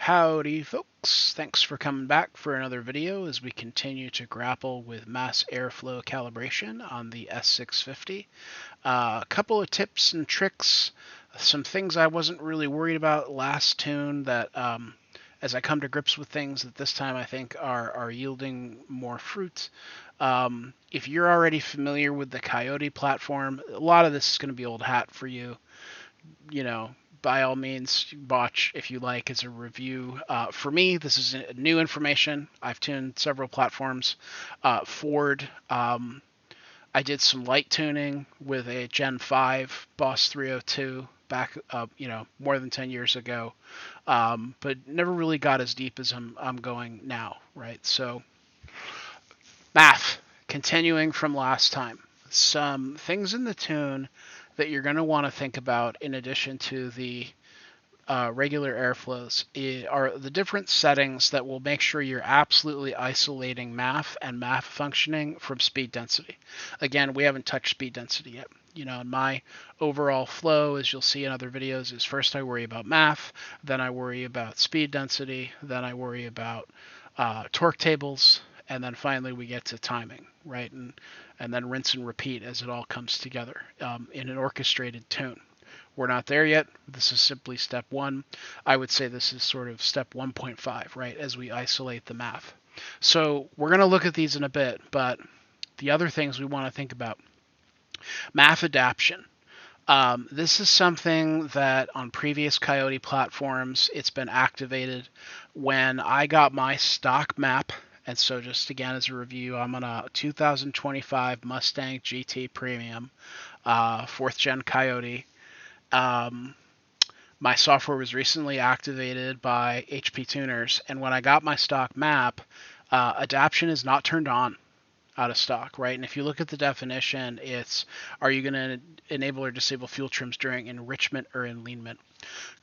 Howdy folks, thanks for coming back for another video as we continue to grapple with mass airflow calibration on the S650. A couple of tips and tricks, some things I wasn't really worried about last tune that as I come to grips with things that this time I think are yielding more fruit. If you're already familiar with the Coyote platform, a lot of this is going to be old hat for you. By all means, watch if you like as a review. For me, this is new information. I've tuned several platforms. Ford, I did some light tuning with a Gen 5 Boss 302 back, more than 10 years ago, but never really got as deep as I'm going now, right? So, MAF, continuing from last time. Some things in the tune that you're going to want to think about in addition to the regular airflows are the different settings that will make sure you're absolutely isolating MAF and MAF functioning from speed density. Again, we haven't touched speed density yet. In my overall flow, as you'll see in other videos, is first I worry about MAF, then I worry about speed density, then I worry about torque tables, and then finally we get to timing, right? And then rinse and repeat as it all comes together in an orchestrated tune. We're not there yet. This is simply step one. I would say this is sort of step 1.5, right, as we isolate the MAF. So we're going to look at these in a bit, but the other things we want to think about. MAF adaptation. This is something that on previous Coyote platforms, it's been activated when I got my stock map. And so just again as a review, I'm on a 2025 Mustang GT Premium, 4th gen Coyote. My software was recently activated by HP tuners, and when I got my stock map, adaptation is not turned on out of stock, right? And if you look at the definition, it's are you going to enable or disable fuel trims during enrichment or enleanment?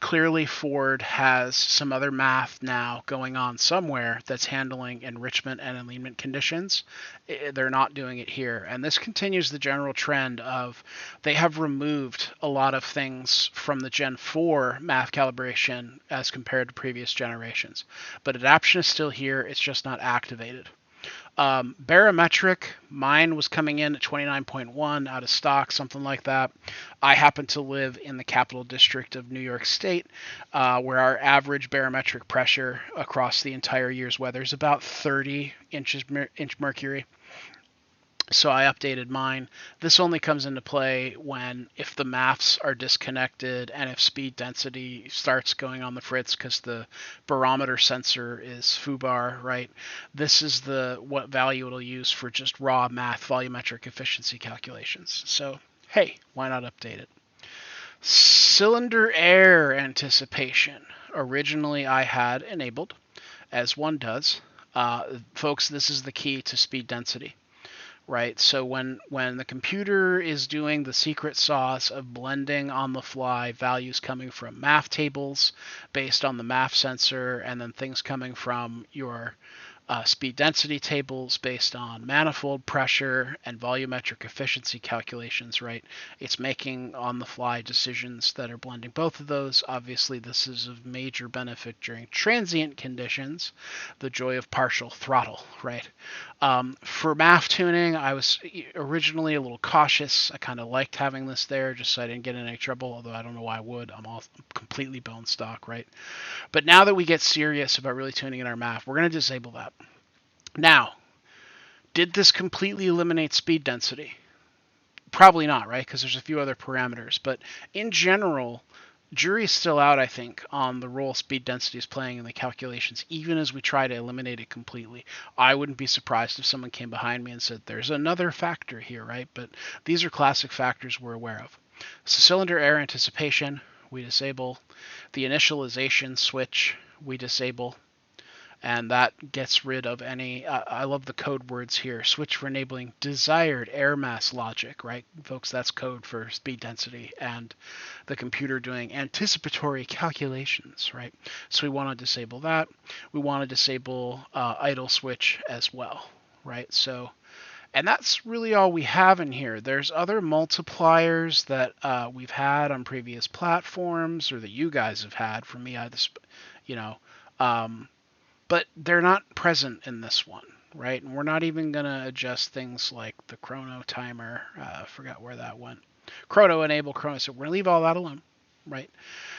Clearly, Ford has some other MAF now going on somewhere that's handling enrichment and enleanment conditions. They're not doing it here. And this continues the general trend of they have removed a lot of things from the Gen 4 MAF calibration as compared to previous generations. But adaptation is still here. It's just not activated. Barometric, mine was coming in at 29.1 out of stock, something like that. I happen to live in the Capital District of New York State, where our average barometric pressure across the entire year's weather is about 30 inch mercury. So I updated mine. This only comes into play if the MAFs are disconnected and if speed density starts going on the fritz because the barometer sensor is foobar, right? This is what value it'll use for just raw MAF volumetric efficiency calculations. So, hey, why not update it? Cylinder air anticipation. Originally I had enabled, as one does. Folks, this is the key to speed density. Right, so when the computer is doing the secret sauce of blending on the fly values coming from MAF tables based on the MAF sensor, and then things coming from your speed density tables based on manifold pressure and volumetric efficiency calculations, right? It's making on-the-fly decisions that are blending both of those. Obviously, this is of major benefit during transient conditions, the joy of partial throttle, right? For MAF tuning, I was originally a little cautious. I kind of liked having this there just so I didn't get in any trouble, although I don't know why I would. I'm all completely bone stock, right? But now that we get serious about really tuning in our MAF, we're going to disable that. Now, did this completely eliminate speed density? Probably not, right? Because there's a few other parameters. But in general, jury's still out, I think, on the role speed density is playing in the calculations, even as we try to eliminate it completely. I wouldn't be surprised if someone came behind me and said, there's another factor here, right? But these are classic factors we're aware of. So cylinder air anticipation, we disable. The initialization switch, we disable. And that gets rid of any, I love the code words here, switch for enabling desired air mass logic, right? Folks, that's code for speed density and the computer doing anticipatory calculations, right? So we want to disable that. We want to disable idle switch as well, right? So, and that's really all we have in here. There's other multipliers that we've had on previous platforms or that you guys have had. For me, I just, But they're not present in this one, right? And we're not even going to adjust things like the chrono timer. I forgot where that went. Chrono enable chrono. So we're going to leave all that alone, right?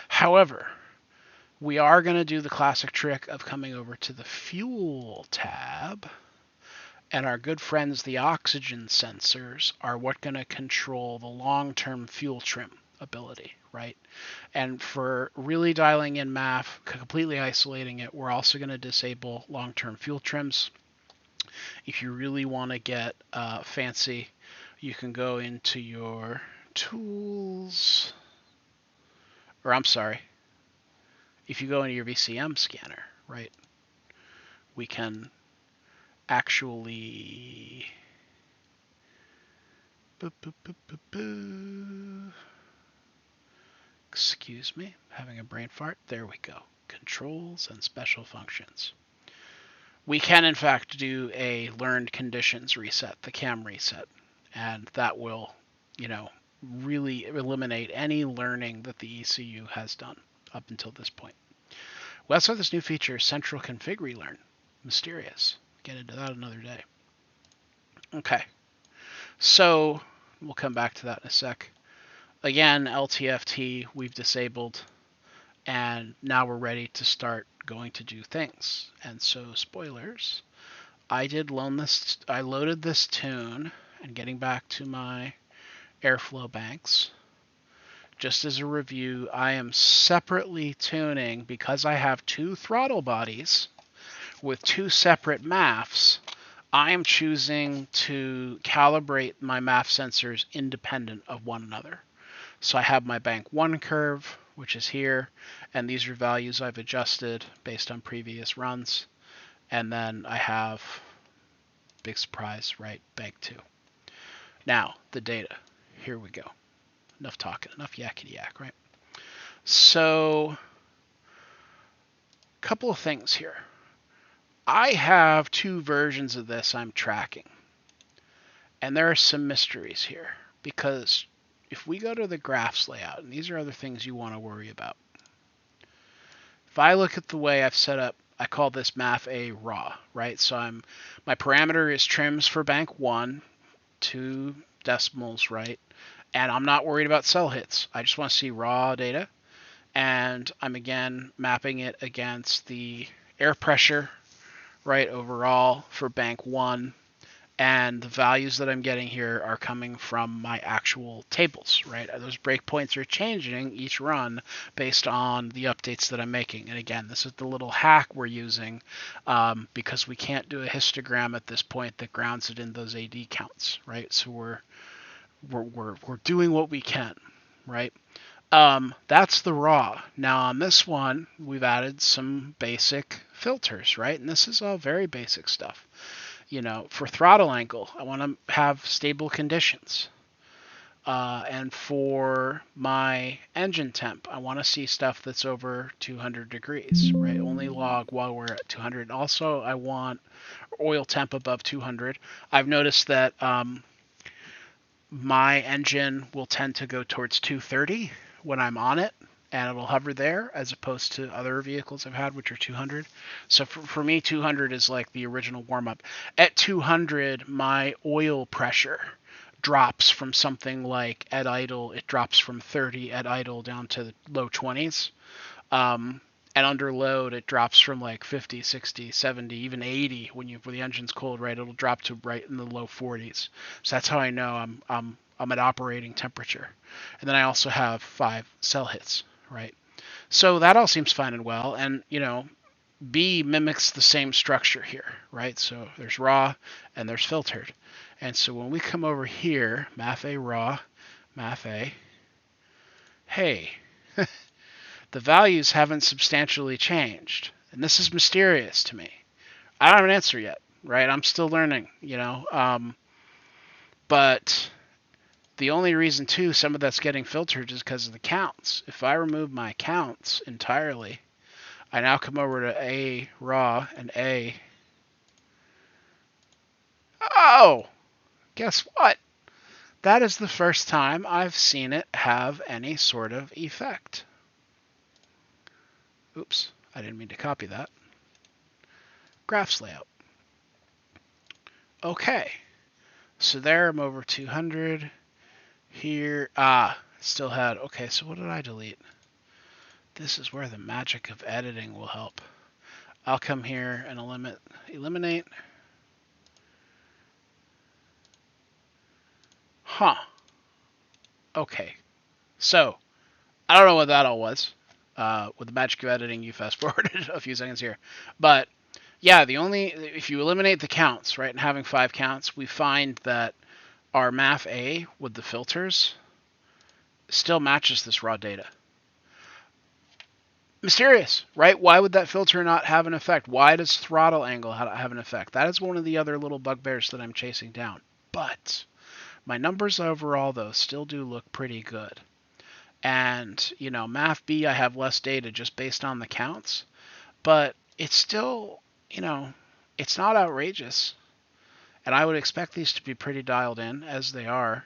However, we are going to do the classic trick of coming over to the fuel tab. And our good friends, the oxygen sensors, are what going to control the long-term fuel trim ability, right? And for really dialing in MAF, completely isolating it, we're also going to disable long-term fuel trims. If you really want to get fancy, you can go into your tools, or I'm sorry, if you go into your VCM scanner, right, we can actually excuse me, having a brain fart. There we go. Controls and special functions. We can, in fact, do a learned conditions reset, the cam reset, and that will, really eliminate any learning that the ECU has done up until this point. We also have this new feature, Central Config Relearn. Mysterious. Get into that another day. Okay. So, we'll come back to that in a sec. Again, LTFT we've disabled, and now we're ready to start going to do things. And so, spoilers, I loaded this tune, and getting back to my airflow banks, just as a review, I am separately tuning, because I have two throttle bodies with two separate MAFs. I am choosing to calibrate my MAF sensors independent of one another. So I have my bank 1 curve, which is here, and these are values I've adjusted based on previous runs. And then I have, big surprise, right, bank 2. Now, the data. Here we go. Enough talking, enough yakety yak, right? So, a couple of things here. I have two versions of this I'm tracking. And there are some mysteries here, because if we go to the graphs layout, and these are other things you want to worry about. If I look at the way I've set up, I call this MAF A raw, right? So my parameter is trims for bank 1, 2 decimals, right? And I'm not worried about cell hits. I just want to see raw data. And I'm again mapping it against the air pressure, right, overall for bank 1. And the values that I'm getting here are coming from my actual tables, right? Those breakpoints are changing each run based on the updates that I'm making. And again, this is the little hack we're using because we can't do a histogram at this point that grounds it in those AD counts, right? So we're doing what we can, right? That's the raw. Now on this one, we've added some basic filters, right? And this is all very basic stuff. For throttle angle, I want to have stable conditions. And for my engine temp, I want to see stuff that's over 200 degrees, right? Only log while we're at 200. Also, I want oil temp above 200. I've noticed that my engine will tend to go towards 230 when I'm on it, and it'll hover there as opposed to other vehicles I've had, which are 200. So for me, 200 is like the original warm-up. At 200, my oil pressure drops from something like at idle, it drops from 30 at idle down to the low 20s. And under load, it drops from like 50, 60, 70, even 80 when the engine's cold, right? It'll drop to right in the low 40s. So that's how I know I'm at operating temperature. And then I also have 5 cell hits, right? So that all seems fine and well. And, B mimics the same structure here, right? So there's raw and there's filtered. And so when we come over here, MAF A raw, MAF A, hey, the values haven't substantially changed. And this is mysterious to me. I don't have an answer yet, right? I'm still learning, but the only reason, too, some of that's getting filtered is because of the counts. If I remove my counts entirely, I now come over to A raw and A. Oh, guess what? That is the first time I've seen it have any sort of effect. Oops. I didn't mean to copy that. Graphs layout. Okay. So there I'm over 200. Here, still had, okay, so what did I delete? This is where the magic of editing will help. I'll come here and eliminate. Huh. Okay. So, I don't know what that all was. With the magic of editing, you fast forwarded a few seconds here. But, yeah, if you eliminate the counts, right, and having 5 counts, we find that our MAF A with the filters still matches this raw data. Mysterious, right? Why would that filter not have an effect? Why does throttle angle have an effect? That is one of the other little bugbears that I'm chasing down. But my numbers overall, though, still do look pretty good. And, MAF B, I have less data just based on the counts. But it's still, it's not outrageous. And I would expect these to be pretty dialed in, as they are.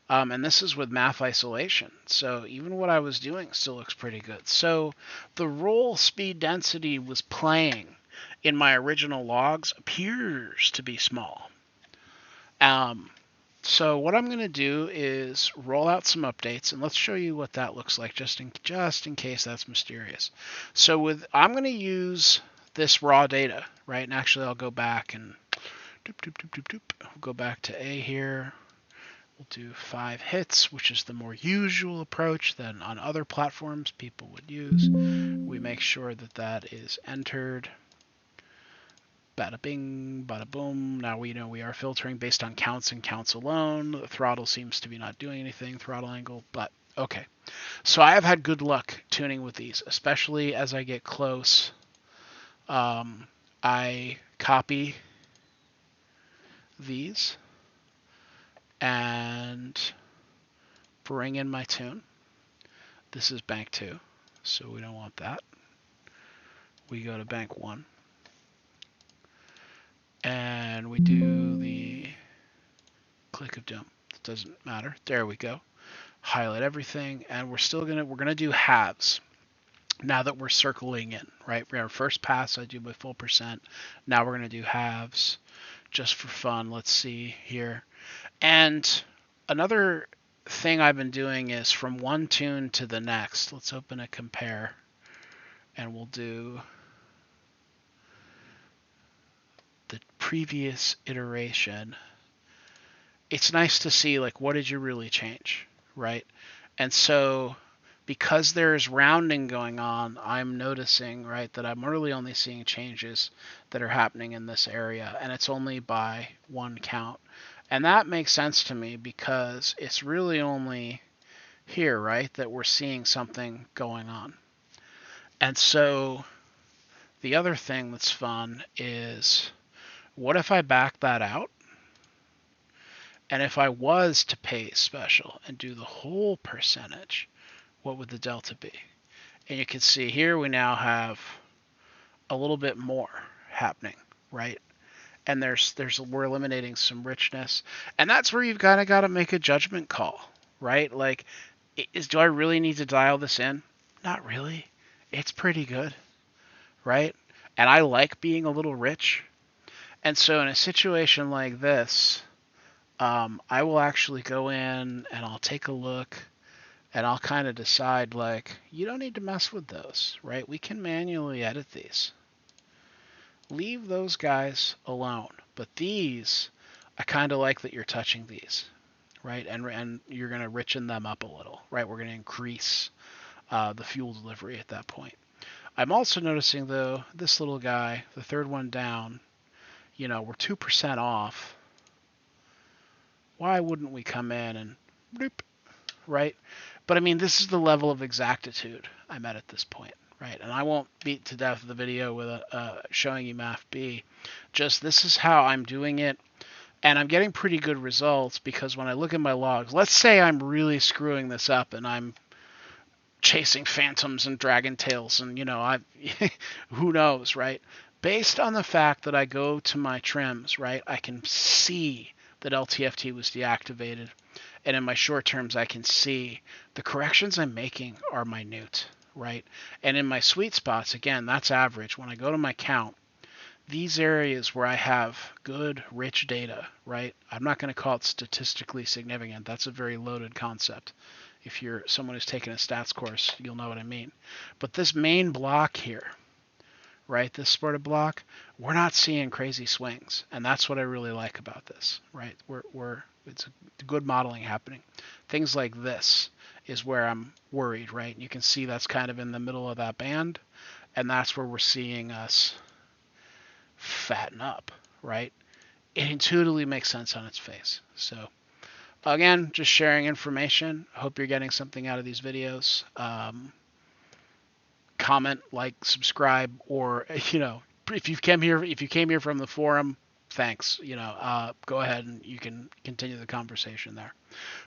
And this is with MAF isolation. So even what I was doing still looks pretty good. So the roll speed density was playing in my original logs appears to be small. So what I'm going to do is roll out some updates, and let's show you what that looks like just in case that's mysterious. So I'm going to use this raw data, right? And actually I'll go back and go back to A here. We'll do 5 hits, which is the more usual approach than on other platforms people would use. We make sure that that is entered. Bada bing, bada boom. Now we know we are filtering based on counts and counts alone. The throttle seems to be not doing anything, throttle angle, but okay. So I have had good luck tuning with these, especially as I get close. I copy these and bring in my tune. This is bank 2, so we don't want that. We go to bank 1. And we do the click of doom. It doesn't matter. There we go. Highlight everything, and we're gonna do halves. Now that we're circling in, right? Our first pass I do my full percent. Now we're gonna do halves, just for fun. Let's see here. And another thing I've been doing is from one tune to the next. Let's open a compare, and we'll do the previous iteration. It's nice to see, like, what did you really change, right? And so because there's rounding going on, I'm noticing, right, that I'm really only seeing changes that are happening in this area, and it's only by 1 count. And that makes sense to me because it's really only here, right, that we're seeing something going on. And so the other thing that's fun is, what if I back that out? And if I was to pay special and do the whole percentage, what would the delta be? And you can see here we now have a little bit more happening, right? And we're eliminating some richness, and that's where you've kind of got to make a judgment call, right? Like, do I really need to dial this in? Not really. It's pretty good, right? And I like being a little rich, and so in a situation like this, I will actually go in and I'll take a look, and I'll kind of decide, like, you don't need to mess with those, right? We can manually edit these. Leave those guys alone. But these, I kind of like that you're touching these, right? And you're going to richen them up a little, right? We're going to increase the fuel delivery at that point. I'm also noticing, though, this little guy, the third one down, we're 2% off. Why wouldn't we come in and bloop, right? But I mean, this is the level of exactitude I'm at this point, right? And I won't beat to death the video with showing you MAF B. Just this is how I'm doing it, and I'm getting pretty good results because when I look at my logs, let's say I'm really screwing this up and I'm chasing phantoms and dragon tails, and who knows, right? Based on the fact that I go to my trims, right, I can see that LTFT was deactivated. And in my short terms, I can see the corrections I'm making are minute, right? And in my sweet spots, again, that's average. When I go to my count, these areas where I have good, rich data, right? I'm not going to call it statistically significant. That's a very loaded concept. If you're someone who's taken a stats course, you'll know what I mean. But this main block here, right, this sported block, we're not seeing crazy swings, and that's what I really like about this, right? It's good modeling happening. Things like this is where I'm worried, right? You can see that's kind of in the middle of that band, and that's where we're seeing us fatten up, right? It intuitively makes sense on its face. So again, just sharing information. I hope you're getting something out of these videos. Comment, like, subscribe, or if you came here from the forum, thanks. Go ahead and you can continue the conversation there.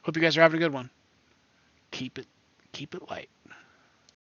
Hope you guys are having a good one. Keep it light.